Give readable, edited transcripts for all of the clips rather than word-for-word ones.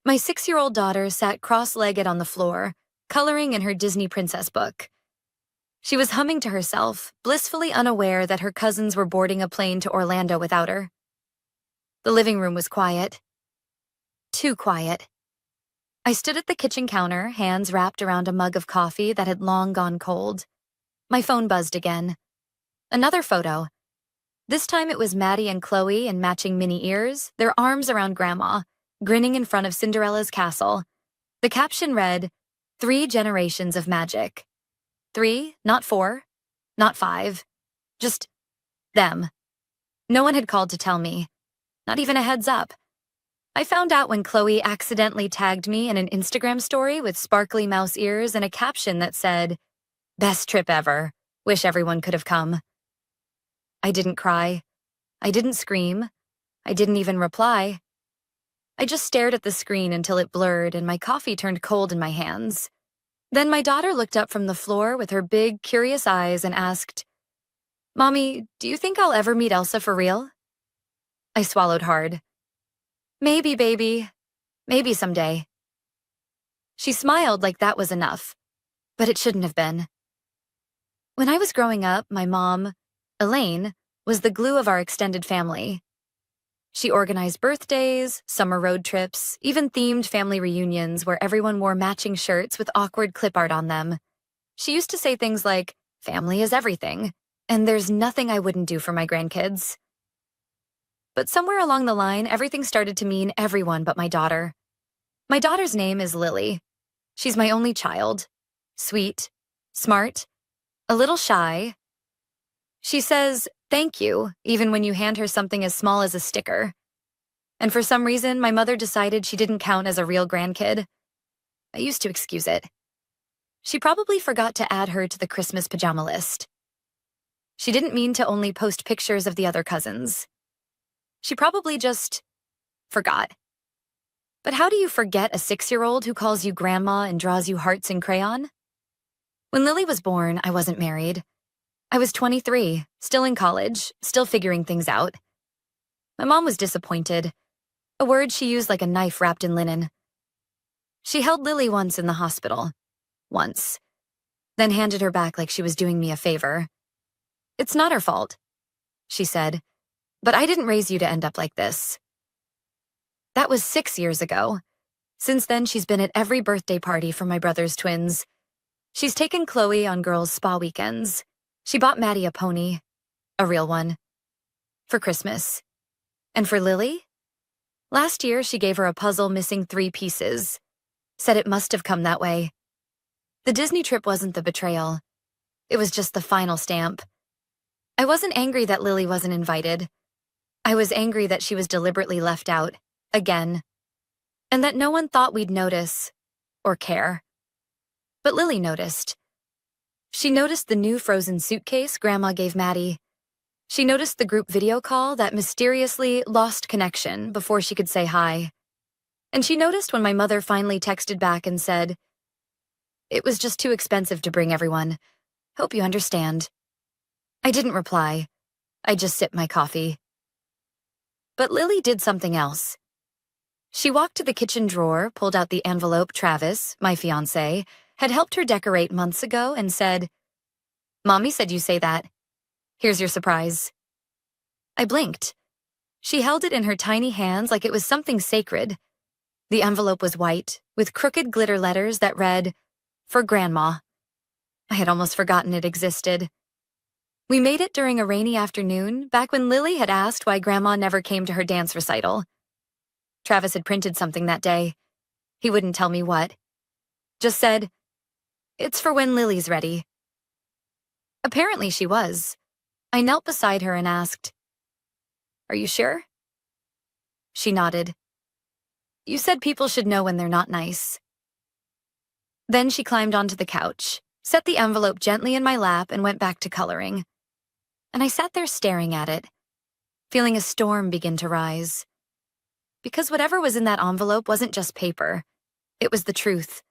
My 6-year-old daughter sat cross-legged on the floor, coloring in her Disney princess book. She was humming to herself, blissfully unaware that her cousins were boarding a plane to Orlando without her. The living room was quiet. Too quiet. I stood at the kitchen counter, hands wrapped around a mug of coffee that had long gone cold. My phone buzzed again. Another photo. This time it was Maddie and Chloe in matching Minnie ears, their arms around Grandma, grinning in front of Cinderella's castle. The caption read, 3 generations of magic. 3, not 4, not 5. Just them. No one had called to tell me. Not even a heads up. I found out when Chloe accidentally tagged me in an Instagram story with sparkly mouse ears and a caption that said, "Best trip ever. Wish everyone could have come." I didn't cry. I didn't scream. I didn't even reply. I just stared at the screen until it blurred and my coffee turned cold in my hands. Then my daughter looked up from the floor with her big, curious eyes and asked, "Mommy, do you think I'll ever meet Elsa for real?" I swallowed hard. "Maybe, baby. Maybe someday." She smiled like that was enough, but it shouldn't have been. When I was growing up, my mom, Elaine, was the glue of our extended family. She organized birthdays, summer road trips, even themed family reunions where everyone wore matching shirts with awkward clip art on them. She used to say things like, "Family is everything," and "there's nothing I wouldn't do for my grandkids." But somewhere along the line, everything started to mean everyone but my daughter. My daughter's name is Lily. She's my only child. Sweet, smart, a little shy. She says, "Thank you," even when you hand her something as small as a sticker. And for some reason, my mother decided she didn't count as a real grandkid. I used to excuse it. She probably forgot to add her to the Christmas pajama list. She didn't mean to only post pictures of the other cousins. She probably just forgot. But how do you forget a 6-year-old who calls you grandma and draws you hearts in crayon? When Lily was born, I wasn't married. I was 23, still in college, still figuring things out. My mom was disappointed, a word she used like a knife wrapped in linen. She held Lily once in the hospital. Once. Then handed her back like she was doing me a favor. "It's not her fault," she said, "but I didn't raise you to end up like this." That was 6 years ago. Since then, she's been at every birthday party for my brother's twins. She's taken Chloe on girls' spa weekends. She bought Maddie a pony, a real one, for Christmas. And for Lily? Last year, she gave her a puzzle missing 3 pieces. Said it must have come that way. The Disney trip wasn't the betrayal. It was just the final stamp. I wasn't angry that Lily wasn't invited. I was angry that she was deliberately left out, again, and that no one thought we'd notice or care. But Lily noticed. She noticed the new frozen suitcase Grandma gave Maddie. She noticed the group video call that mysteriously lost connection before she could say hi. And she noticed when my mother finally texted back and said, "It was just too expensive to bring everyone. Hope you understand." I didn't reply. I just sipped my coffee. But Lily did something else. She walked to the kitchen drawer, pulled out the envelope Travis, my fiancé, had helped her decorate months ago and said, "Mommy said you say that. Here's your surprise." I blinked. She held it in her tiny hands like it was something sacred. The envelope was white, with crooked glitter letters that read, "For Grandma." I had almost forgotten it existed. We made it during a rainy afternoon, back when Lily had asked why Grandma never came to her dance recital. Travis had printed something that day. He wouldn't tell me what. Just said, "It's for when Lily's ready." Apparently she was. I knelt beside her and asked, "Are you sure?" She nodded. "You said people should know when they're not nice." Then she climbed onto the couch, set the envelope gently in my lap, and went back to coloring. And I sat there staring at it, feeling a storm begin to rise. Because whatever was in that envelope wasn't just paper. It was the truth,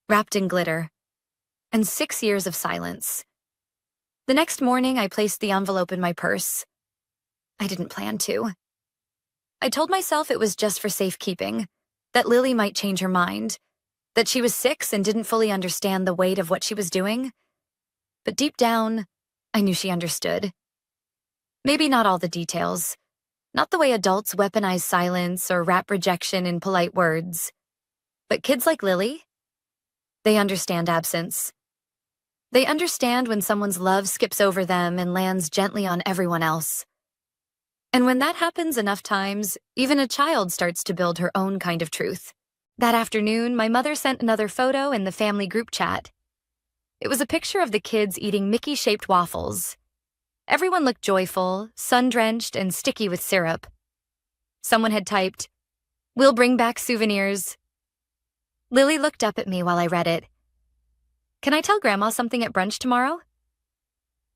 wrapped in glitter, and 6 years of silence. The next morning, I placed the envelope in my purse. I didn't plan to. I told myself it was just for safekeeping, that Lily might change her mind, that she was 6 and didn't fully understand the weight of what she was doing. But deep down, I knew she understood. Maybe not all the details, not the way adults weaponize silence or wrap rejection in polite words. But kids like Lily, they understand absence. They understand when someone's love skips over them and lands gently on everyone else. And when that happens enough times, even a child starts to build her own kind of truth. That afternoon, my mother sent another photo in the family group chat. It was a picture of the kids eating Mickey-shaped waffles. Everyone looked joyful, sun-drenched, and sticky with syrup. Someone had typed, "We'll bring back souvenirs." Lily looked up at me while I read it. "Can I tell Grandma something at brunch tomorrow?"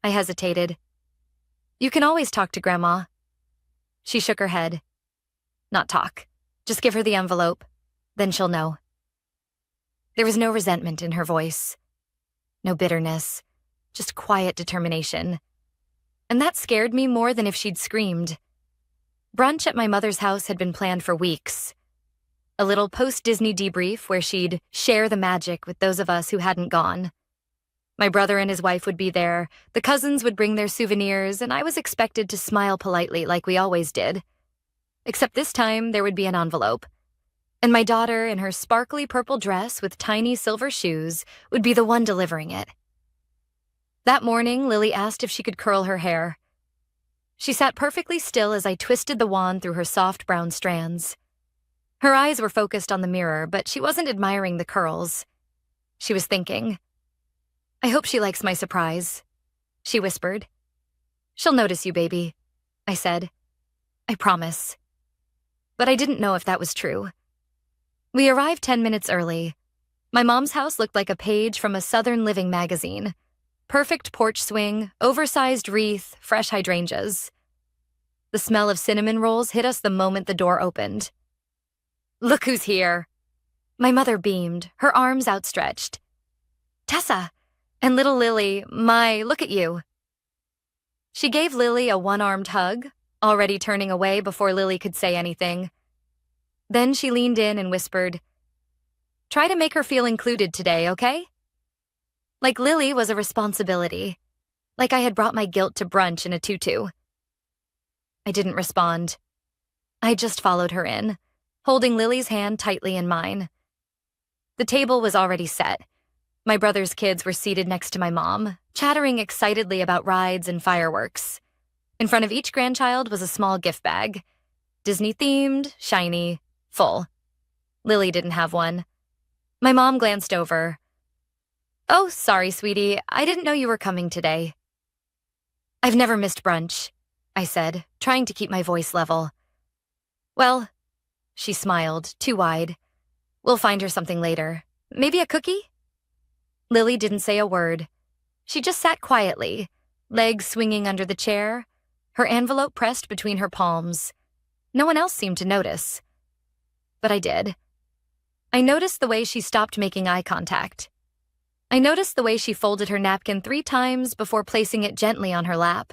I hesitated. "You can always talk to Grandma." She shook her head. "Not talk. Just give her the envelope. Then she'll know." There was no resentment in her voice. No bitterness. Just quiet determination. And that scared me more than if she'd screamed. Brunch at my mother's house had been planned for weeks. A little post-Disney debrief where she'd share the magic with those of us who hadn't gone. My brother and his wife would be there, the cousins would bring their souvenirs, and I was expected to smile politely like we always did. Except this time, there would be an envelope. And my daughter, in her sparkly purple dress with tiny silver shoes, would be the one delivering it. That morning, Lily asked if she could curl her hair. She sat perfectly still as I twisted the wand through her soft brown strands. Her eyes were focused on the mirror, but she wasn't admiring the curls. She was thinking. "I hope she likes my surprise," she whispered. "She'll notice you, baby," I said. "I promise." But I didn't know if that was true. We arrived 10 minutes early. My mom's house looked like a page from a Southern Living magazine. Perfect porch swing, oversized wreath, fresh hydrangeas. The smell of cinnamon rolls hit us the moment the door opened. "Look who's here." My mother beamed, her arms outstretched. "Tessa!" And little Lily, look at you. She gave Lily a one-armed hug, already turning away before Lily could say anything. Then she leaned in and whispered, "Try to make her feel included today, okay?" Like Lily was a responsibility. Like I had brought my guilt to brunch in a tutu. I didn't respond. I just followed her in, holding Lily's hand tightly in mine. The table was already set. My brother's kids were seated next to my mom, chattering excitedly about rides and fireworks. In front of each grandchild was a small gift bag. Disney-themed, shiny, full. Lily didn't have one. My mom glanced over. "Oh, sorry, sweetie. I didn't know you were coming today." "I've never missed brunch," I said, trying to keep my voice level. "Well," she smiled, too wide. "We'll find her something later. Maybe a cookie?" Lily didn't say a word. She just sat quietly, legs swinging under the chair, her envelope pressed between her palms. No one else seemed to notice. But I did. I noticed the way she stopped making eye contact. I noticed the way she folded her napkin 3 times before placing it gently on her lap.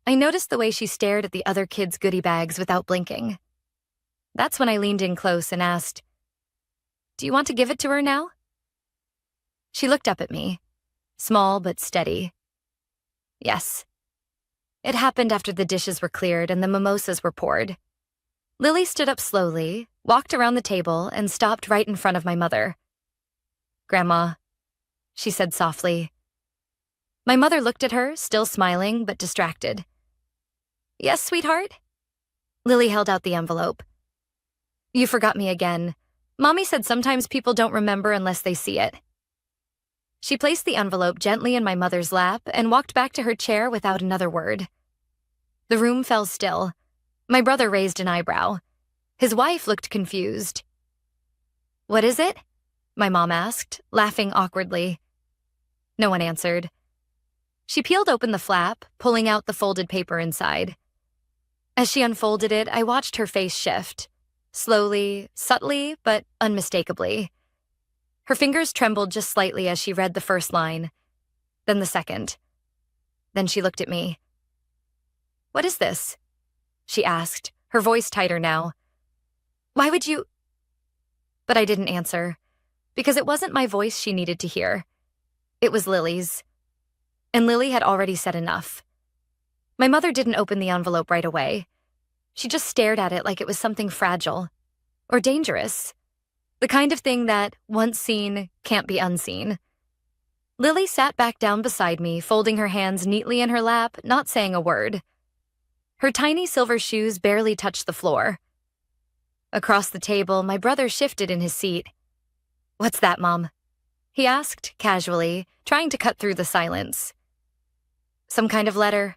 I noticed the way she stared at the other kids' goodie bags without blinking. That's when I leaned in close and asked, "Do you want to give it to her now?" She looked up at me, small but steady. Yes. It happened after the dishes were cleared and the mimosas were poured. Lily stood up slowly, walked around the table, and stopped right in front of my mother. "Grandma," she said softly. My mother looked at her, still smiling but distracted. "Yes, sweetheart?" Lily held out the envelope. "You forgot me again. Mommy said sometimes people don't remember unless they see it." She placed the envelope gently in my mother's lap and walked back to her chair without another word. The room fell still. My brother raised an eyebrow. His wife looked confused. "What is it?" my mom asked, laughing awkwardly. No one answered. She peeled open the flap, pulling out the folded paper inside. As she unfolded it, I watched her face shift, slowly, subtly, but unmistakably. Her fingers trembled just slightly as she read the first line, then the second. Then she looked at me. "What is this?" she asked, her voice tighter now. "Why would you—" But I didn't answer, because it wasn't my voice she needed to hear. It was Lily's. And Lily had already said enough. My mother didn't open the envelope right away. She just stared at it like it was something fragile or dangerous. The kind of thing that, once seen, can't be unseen. Lily sat back down beside me, folding her hands neatly in her lap, not saying a word. Her tiny silver shoes barely touched the floor. Across the table, my brother shifted in his seat. "What's that, Mom?" he asked, casually, trying to cut through the silence. "Some kind of letter,"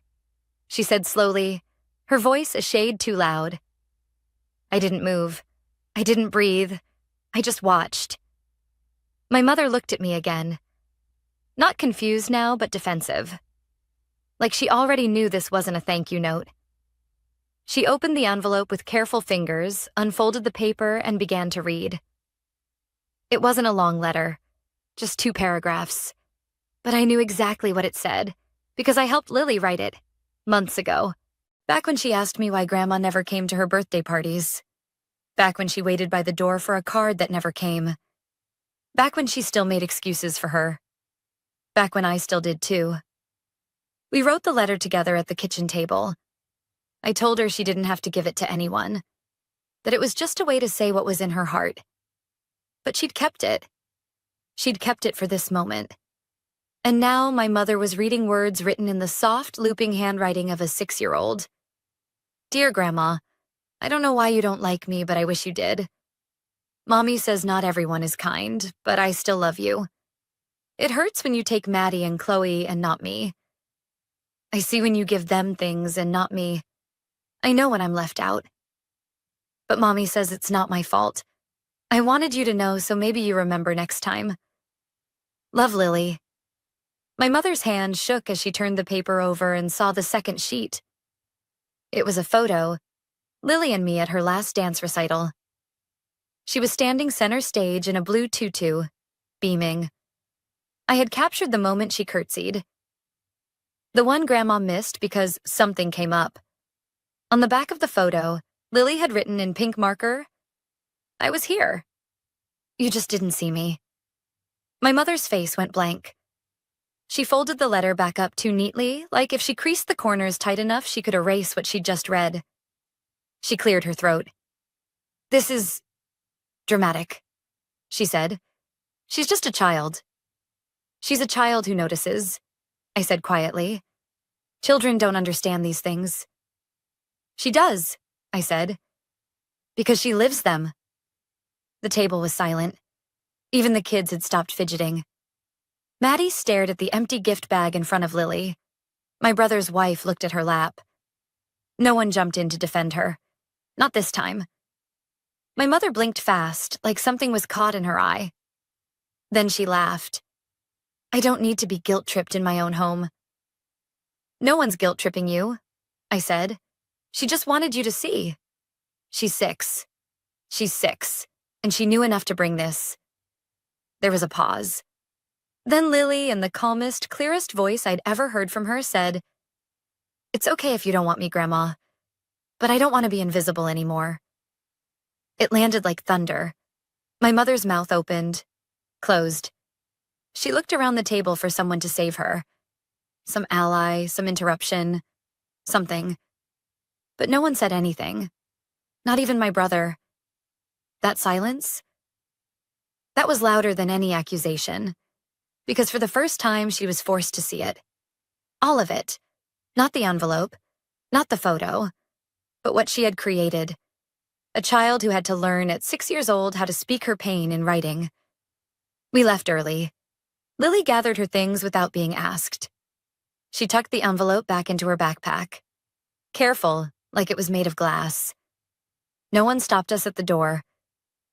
she said slowly, her voice a shade too loud. I didn't move. I didn't breathe. I just watched. My mother looked at me again. Not confused now, but defensive. Like she already knew this wasn't a thank you note. She opened the envelope with careful fingers, unfolded the paper, and began to read. It wasn't a long letter, just 2 paragraphs. But I knew exactly what it said, because I helped Lily write it, months ago, back when she asked me why Grandma never came to her birthday parties. Back when she waited by the door for a card that never came. Back when she still made excuses for her. Back when I still did too. We wrote the letter together at the kitchen table. I told her she didn't have to give it to anyone, that it was just a way to say what was in her heart. But she'd kept it. She'd kept it for this moment. And now my mother was reading words written in the soft, looping handwriting of a 6-year-old. "Dear Grandma, I don't know why you don't like me, but I wish you did. Mommy says not everyone is kind, but I still love you. It hurts when you take Maddie and Chloe and not me. I see when you give them things and not me. I know when I'm left out. But Mommy says it's not my fault. I wanted you to know, so maybe you remember next time. Love, Lily." My mother's hand shook as she turned the paper over and saw the second sheet. It was a photo, Lily and me at her last dance recital. She was standing center stage in a blue tutu, beaming. I had captured the moment she curtsied. The one Grandma missed because something came up. On the back of the photo, Lily had written in pink marker, "I was here. You just didn't see me." My mother's face went blank. She folded the letter back up too neatly, like if she creased the corners tight enough she could erase what she'd just read. She cleared her throat. "This is dramatic," she said. "She's just a child." "She's a child who notices," I said quietly. "Children don't understand these things." "She does," I said, "because she lives them." The table was silent. Even the kids had stopped fidgeting. Maddie stared at the empty gift bag in front of Lily. My brother's wife looked at her lap. No one jumped in to defend her. Not this time. My mother blinked fast, like something was caught in her eye. Then she laughed. "I don't need to be guilt-tripped in my own home." "No one's guilt-tripping you," I said. "She just wanted you to see. She's 6. She's 6, and she knew enough to bring this." There was a pause. Then Lily, in the calmest, clearest voice I'd ever heard from her, said, "It's okay if you don't want me, Grandma, but I don't want to be invisible anymore." It landed like thunder. My mother's mouth opened, closed. She looked around the table for someone to save her. Some ally, some interruption, something. But no one said anything. Not even my brother. That silence? That was louder than any accusation. Because for the first time, she was forced to see it. All of it. Not the envelope, not the photo, but what she had created. A child who had to learn at 6 years old how to speak her pain in writing. We left early. Lily gathered her things without being asked. She tucked the envelope back into her backpack. Careful, like it was made of glass. No one stopped us at the door.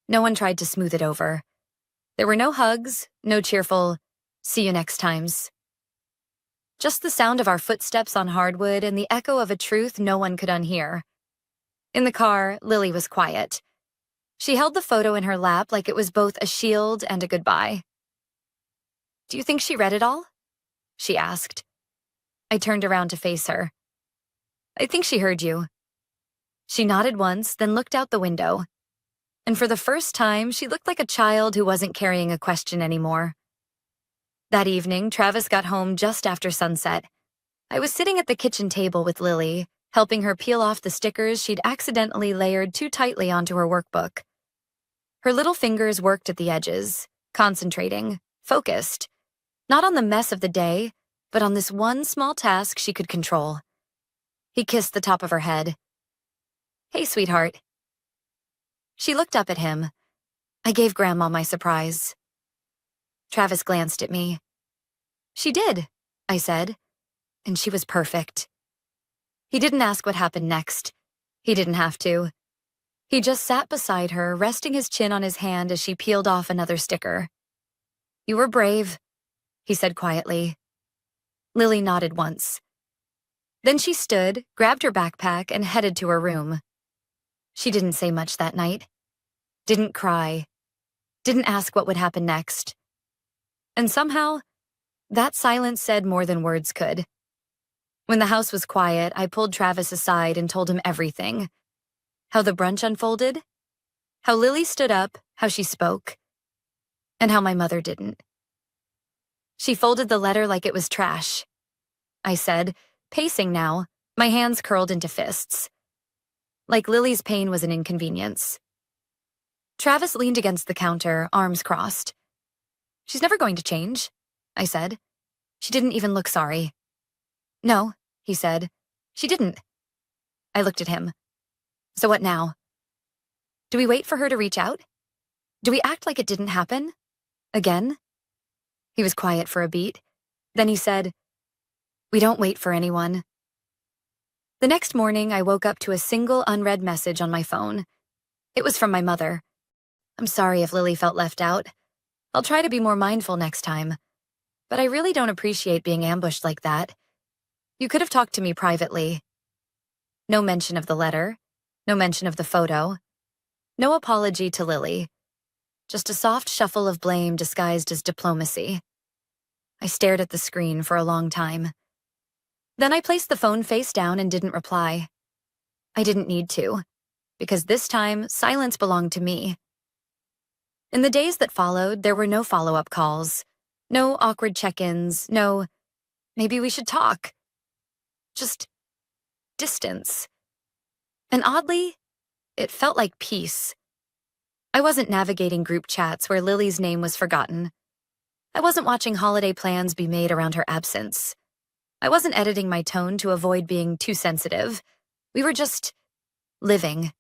No one tried to smooth it over. There were no hugs, no cheerful, "See you next times." Just the sound of our footsteps on hardwood and the echo of a truth no one could unhear. In the car, Lily was quiet. She held the photo in her lap like it was both a shield and a goodbye. "Do you think she read it all?" she asked. I turned around to face her. "I think she heard you." She nodded once, then looked out the window. and for the first time, she looked like a child who wasn't carrying a question anymore. That evening, Travis got home just after sunset. I was sitting at the kitchen table with Lily, helping her peel off the stickers she'd accidentally layered too tightly onto her workbook. Her little fingers worked at the edges, concentrating, focused, not on the mess of the day, but on this one small task she could control. He kissed the top of her head. "Hey, sweetheart." She looked up at him. I gave Grandma my surprise. Travis glanced at me. "She did," I said, and she was perfect. He didn't ask what happened next. He didn't have to. He just sat beside her, resting his chin on his hand as she peeled off another sticker. "You were brave," he said quietly. Lily nodded once. Then she stood, grabbed her backpack, and headed to her room. She didn't say much that night. Didn't cry. Didn't ask what would happen next. And somehow, that silence said more than words could. When the house was quiet, I pulled Travis aside and told him everything. How the brunch unfolded, how Lily stood up, how she spoke, and how my mother didn't. "She folded the letter like it was trash," I said, pacing now, my hands curled into fists. Like Lily's pain was an inconvenience. Travis leaned against the counter, arms crossed. "She's never going to change," I said. "She didn't even look sorry." "No," he said. "She didn't." I looked at him. "So what now? Do we wait for her to reach out? Do we act like it didn't happen? Again?" He was quiet for a beat. Then he said, "We don't wait for anyone." The next morning, I woke up to a single unread message on my phone. It was from my mother. "I'm sorry if Lily felt left out. I'll try to be more mindful next time. But I really don't appreciate being ambushed like that. You could have talked to me privately." No mention of the letter. No mention of the photo. No apology to Lily. Just a soft shuffle of blame disguised as diplomacy. I stared at the screen for a long time. Then I placed the phone face down and didn't reply. I didn't need to, because this time, silence belonged to me. In the days that followed, there were no follow-up calls. No awkward check-ins. No, "Maybe we should talk." Just distance. And oddly, it felt like peace. I wasn't navigating group chats where Lily's name was forgotten. I wasn't watching holiday plans be made around her absence. I wasn't editing my tone to avoid being too sensitive. We were just living.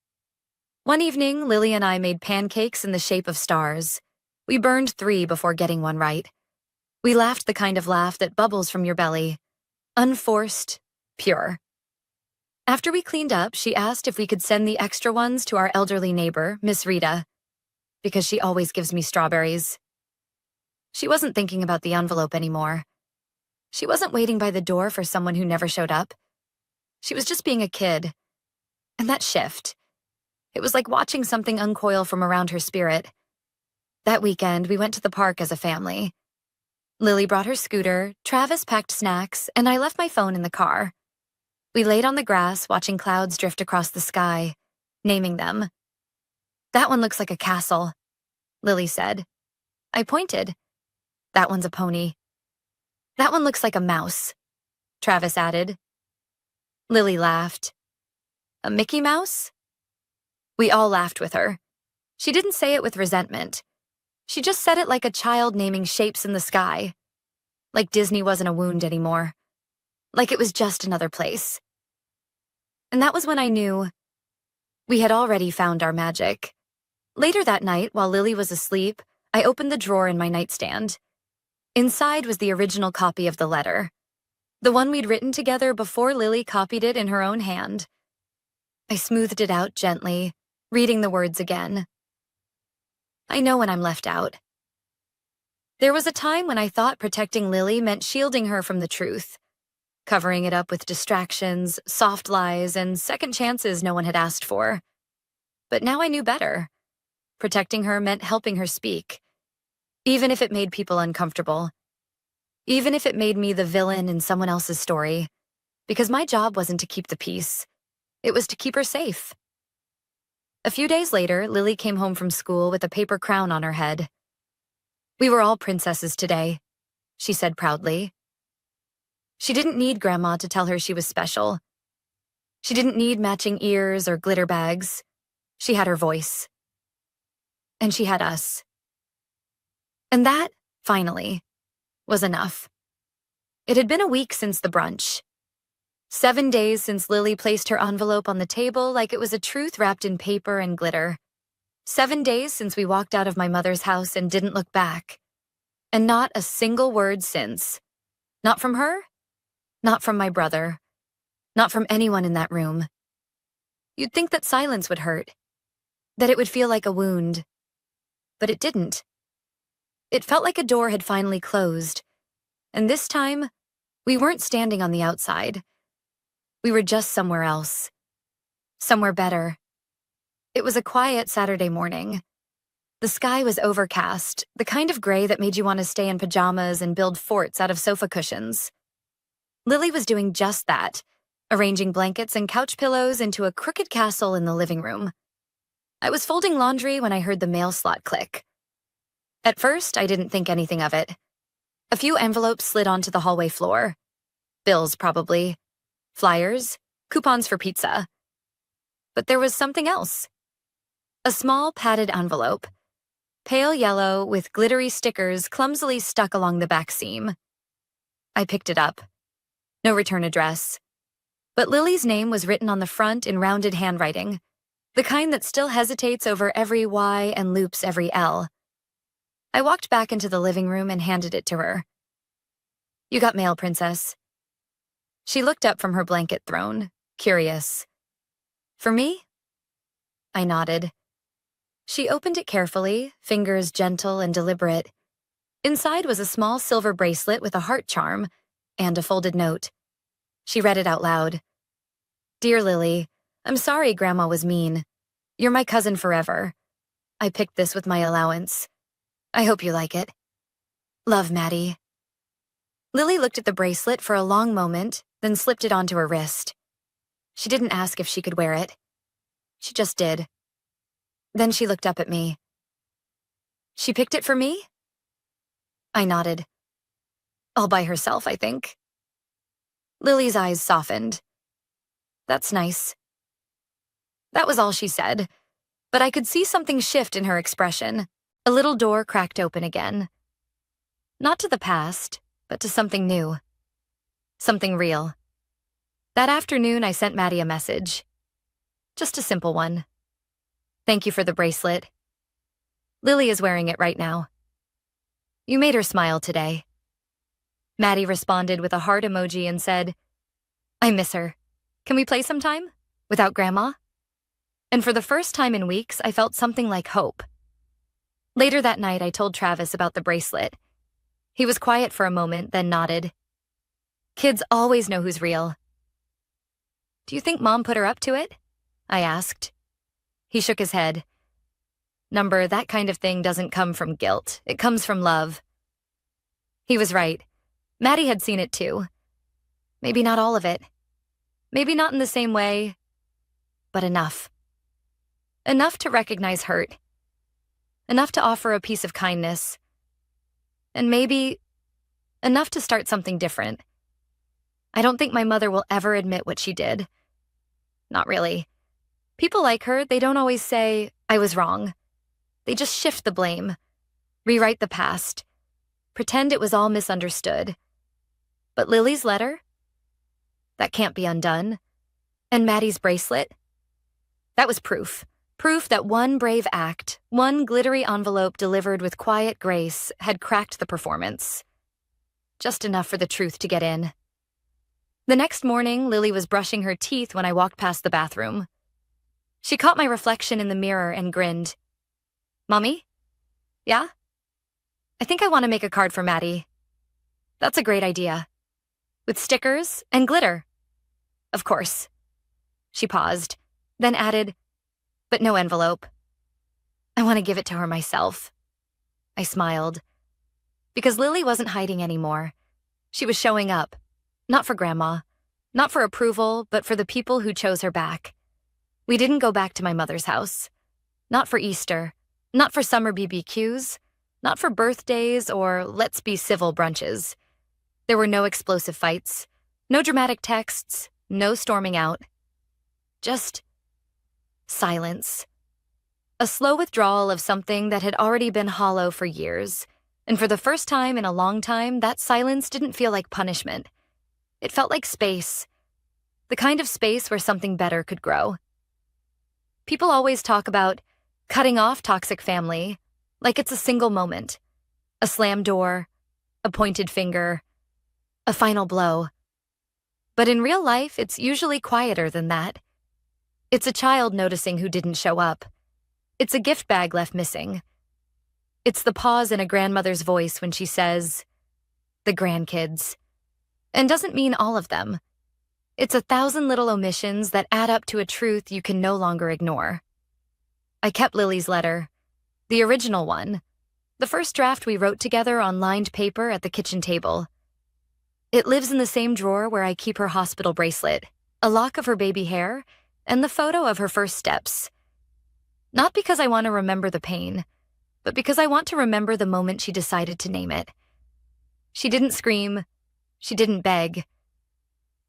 One evening, Lily and I made pancakes in the shape of stars. We burned 3 before getting one right. We laughed the kind of laugh that bubbles from your belly. Unforced, pure. After we cleaned up, she asked if we could send the extra ones to our elderly neighbor, Miss Rita, because she always gives me strawberries. She wasn't thinking about the envelope anymore. She wasn't waiting by the door for someone who never showed up. She was just being a kid. And that shift, it was like watching something uncoil from around her spirit. That weekend, we went to the park as a family. Lily brought her scooter, Travis packed snacks, and I left my phone in the car. We laid on the grass, watching clouds drift across the sky, naming them. "That one looks like a castle," Lily said. I pointed. "That one's a pony." "That one looks like a mouse," Travis added. Lily laughed. "A Mickey Mouse?" We all laughed with her. She didn't say it with resentment. She just said it like a child naming shapes in the sky. Like Disney wasn't a wound anymore. Like it was just another place. And that was when I knew we had already found our magic. Later that night, while Lily was asleep, I opened the drawer in my nightstand. Inside was the original copy of the letter. The one we'd written together before Lily copied it in her own hand. I smoothed it out gently, reading the words again. I know when I'm left out. There was a time when I thought protecting Lily meant shielding her from the truth, covering it up with distractions, soft lies, and second chances no one had asked for. But now I knew better. Protecting her meant helping her speak, even if it made people uncomfortable, even if it made me the villain in someone else's story, because my job wasn't to keep the peace. It was to keep her safe. A few days later, Lily came home from school with a paper crown on her head. "We were all princesses today," she said proudly. She didn't need Grandma to tell her she was special. She didn't need matching ears or glitter bags. She had her voice. And she had us. And that, finally, was enough. It had been a week since the brunch. 7 days since Lily placed her envelope on the table like it was a truth wrapped in paper and glitter. 7 days since we walked out of my mother's house and didn't look back. And not a single word since. Not from her, not from my brother, not from anyone in that room. You'd think that silence would hurt, that it would feel like a wound. But it didn't. It felt like a door had finally closed. And this time, we weren't standing on the outside. We were just somewhere else. Somewhere better. It was a quiet Saturday morning. The sky was overcast, the kind of gray that made you want to stay in pajamas and build forts out of sofa cushions. Lily was doing just that, arranging blankets and couch pillows into a crooked castle in the living room. I was folding laundry when I heard the mail slot click. At first, I didn't think anything of it. A few envelopes slid onto the hallway floor. Bills, probably. Flyers, coupons for pizza. But there was something else. A small padded envelope. Pale yellow with glittery stickers clumsily stuck along the back seam. I picked it up. No return address. But Lily's name was written on the front in rounded handwriting, the kind that still hesitates over every Y and loops every L. I walked back into the living room and handed it to her. "You got mail, Princess." She looked up from her blanket throne, curious. "For me?" I nodded. She opened it carefully, fingers gentle and deliberate. Inside was a small silver bracelet with a heart charm and a folded note. She read it out loud. "Dear Lily, I'm sorry Grandma was mean. You're my cousin forever. I picked this with my allowance. I hope you like it. Love, Maddie." Lily looked at the bracelet for a long moment, then slipped it onto her wrist. She didn't ask if she could wear it. She just did. Then she looked up at me. "She picked it for me?" I nodded. "All by herself, I think." Lily's eyes softened. "That's nice." That was all she said, but I could see something shift in her expression. A little door cracked open again. Not to the past, but to something new. Something real. That afternoon, I sent Maddie a message. Just a simple one. "Thank you for the bracelet. Lily is wearing it right now. You made her smile today." Maddie responded with a heart emoji and said, "I miss her. Can we play sometime? Without Grandma?" And for the first time in weeks, I felt something like hope. Later that night, I told Travis about the bracelet. He was quiet for a moment, then nodded. "Kids always know who's real." "Do you think Mom put her up to it?" I asked. He shook his head. "Number, that kind of thing doesn't come from guilt. It comes from love." He was right. Maddie had seen it too. Maybe not all of it. Maybe not in the same way, but enough. Enough to recognize hurt. Enough to offer a piece of kindness. And maybe enough to start something different. I don't think my mother will ever admit what she did. Not really. People like her, they don't always say, "I was wrong." They just shift the blame, rewrite the past, pretend it was all misunderstood. But Lily's letter? That can't be undone. And Maddie's bracelet? That was proof. Proof that one brave act, one glittery envelope delivered with quiet grace, had cracked the performance. Just enough for the truth to get in. The next morning, Lily was brushing her teeth when I walked past the bathroom. She caught my reflection in the mirror and grinned. "Mommy? Yeah? I think I want to make a card for Maddie." "That's a great idea. With stickers and glitter." "Of course." She paused, then added, "But no envelope. I want to give it to her myself." I smiled. Because Lily wasn't hiding anymore. She was showing up. Not for Grandma. Not for approval, but for the people who chose her back. We didn't go back to my mother's house. Not for Easter, not for summer BBQs, not for birthdays or let's be civil brunches. There were no explosive fights, no dramatic texts, no storming out. Just silence. A slow withdrawal of something that had already been hollow for years. And for the first time in a long time, that silence didn't feel like punishment. It felt like space. The kind of space where something better could grow. People always talk about cutting off toxic family like it's a single moment. A slam door, a pointed finger, a final blow. But in real life, it's usually quieter than that. It's a child noticing who didn't show up. It's a gift bag left missing. It's the pause in a grandmother's voice when she says, "the grandkids," and doesn't mean all of them. It's 1,000 little omissions that add up to a truth you can no longer ignore. I kept Lily's letter, the original one, the first draft we wrote together on lined paper at the kitchen table. It lives in the same drawer where I keep her hospital bracelet, a lock of her baby hair, and the photo of her first steps. Not because I want to remember the pain, but because I want to remember the moment she decided to name it. She didn't scream. She didn't beg.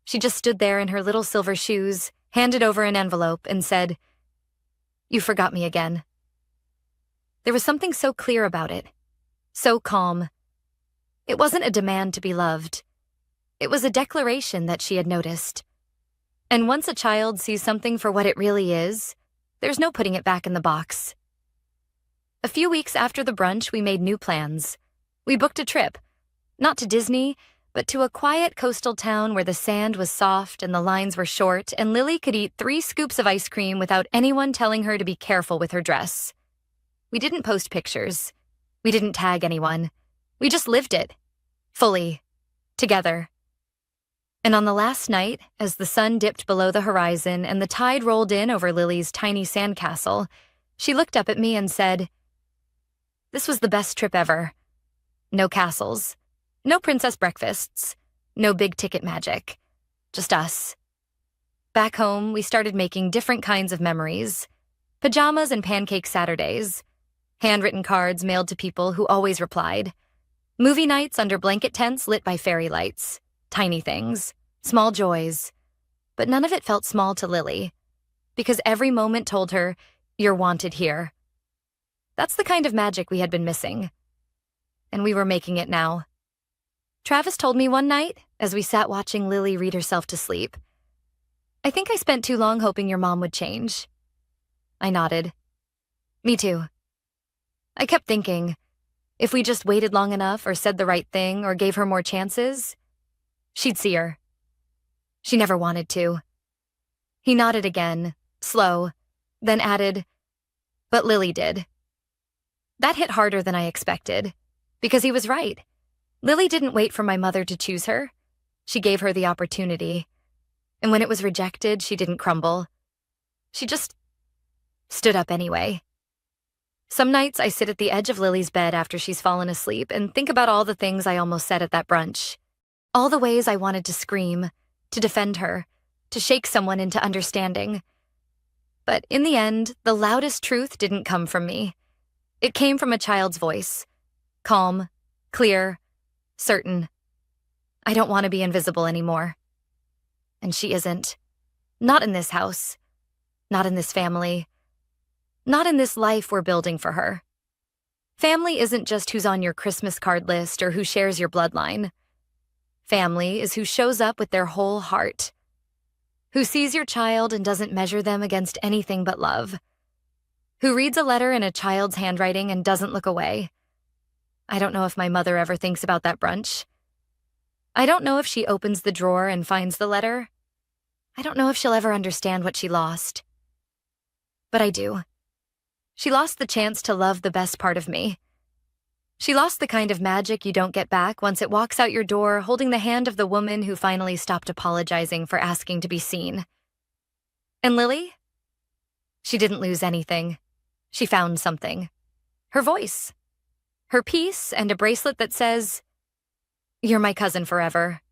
She just stood there in her little silver shoes, handed over an envelope, and said, "You forgot me again." There was something so clear about it, so calm. It wasn't a demand to be loved. It was a declaration that she had noticed. And once a child sees something for what it really is, there's no putting it back in the box. A few weeks after the brunch, we made new plans. We booked a trip, not to Disney, but to a quiet coastal town where the sand was soft and the lines were short, and Lily could eat 3 scoops of ice cream without anyone telling her to be careful with her dress. We didn't post pictures. We didn't tag anyone. We just lived it. Fully. Together. And on the last night, as the sun dipped below the horizon and the tide rolled in over Lily's tiny sandcastle, she looked up at me and said, "This was the best trip ever. No castles. No princess breakfasts. No big-ticket magic. Just us." Back home, we started making different kinds of memories. Pajamas and pancake Saturdays. Handwritten cards mailed to people who always replied. Movie nights under blanket tents lit by fairy lights. Tiny things. Small joys. But none of it felt small to Lily, because every moment told her, "You're wanted here." That's the kind of magic we had been missing. And we were making it now. Travis told me one night, as we sat watching Lily read herself to sleep, "I think I spent too long hoping your mom would change." I nodded. Me too. I kept thinking, if we just waited long enough or said the right thing or gave her more chances, she'd see her. She never wanted to. He nodded again, slow, then added, "But Lily did." That hit harder than I expected, because he was right. Lily didn't wait for my mother to choose her. She gave her the opportunity. And when it was rejected, she didn't crumble. She just stood up anyway. Some nights I sit at the edge of Lily's bed after she's fallen asleep and think about all the things I almost said at that brunch. All the ways I wanted to scream, to defend her, to shake someone into understanding. But in the end, the loudest truth didn't come from me. It came from a child's voice. Calm, clear, certain. I don't want to be invisible anymore. And she isn't. Not in this house. Not in this family. Not in this life we're building for her. Family isn't just who's on your Christmas card list or who shares your bloodline. Family is who shows up with their whole heart. Who sees your child and doesn't measure them against anything but love. Who reads a letter in a child's handwriting and doesn't look away. I don't know if my mother ever thinks about that brunch. I don't know if she opens the drawer and finds the letter. I don't know if she'll ever understand what she lost. But I do. She lost the chance to love the best part of me. She lost the kind of magic you don't get back once it walks out your door holding the hand of the woman who finally stopped apologizing for asking to be seen. And Lily? She didn't lose anything. She found something. Her voice. Her peace and a bracelet that says, "You're my cousin forever."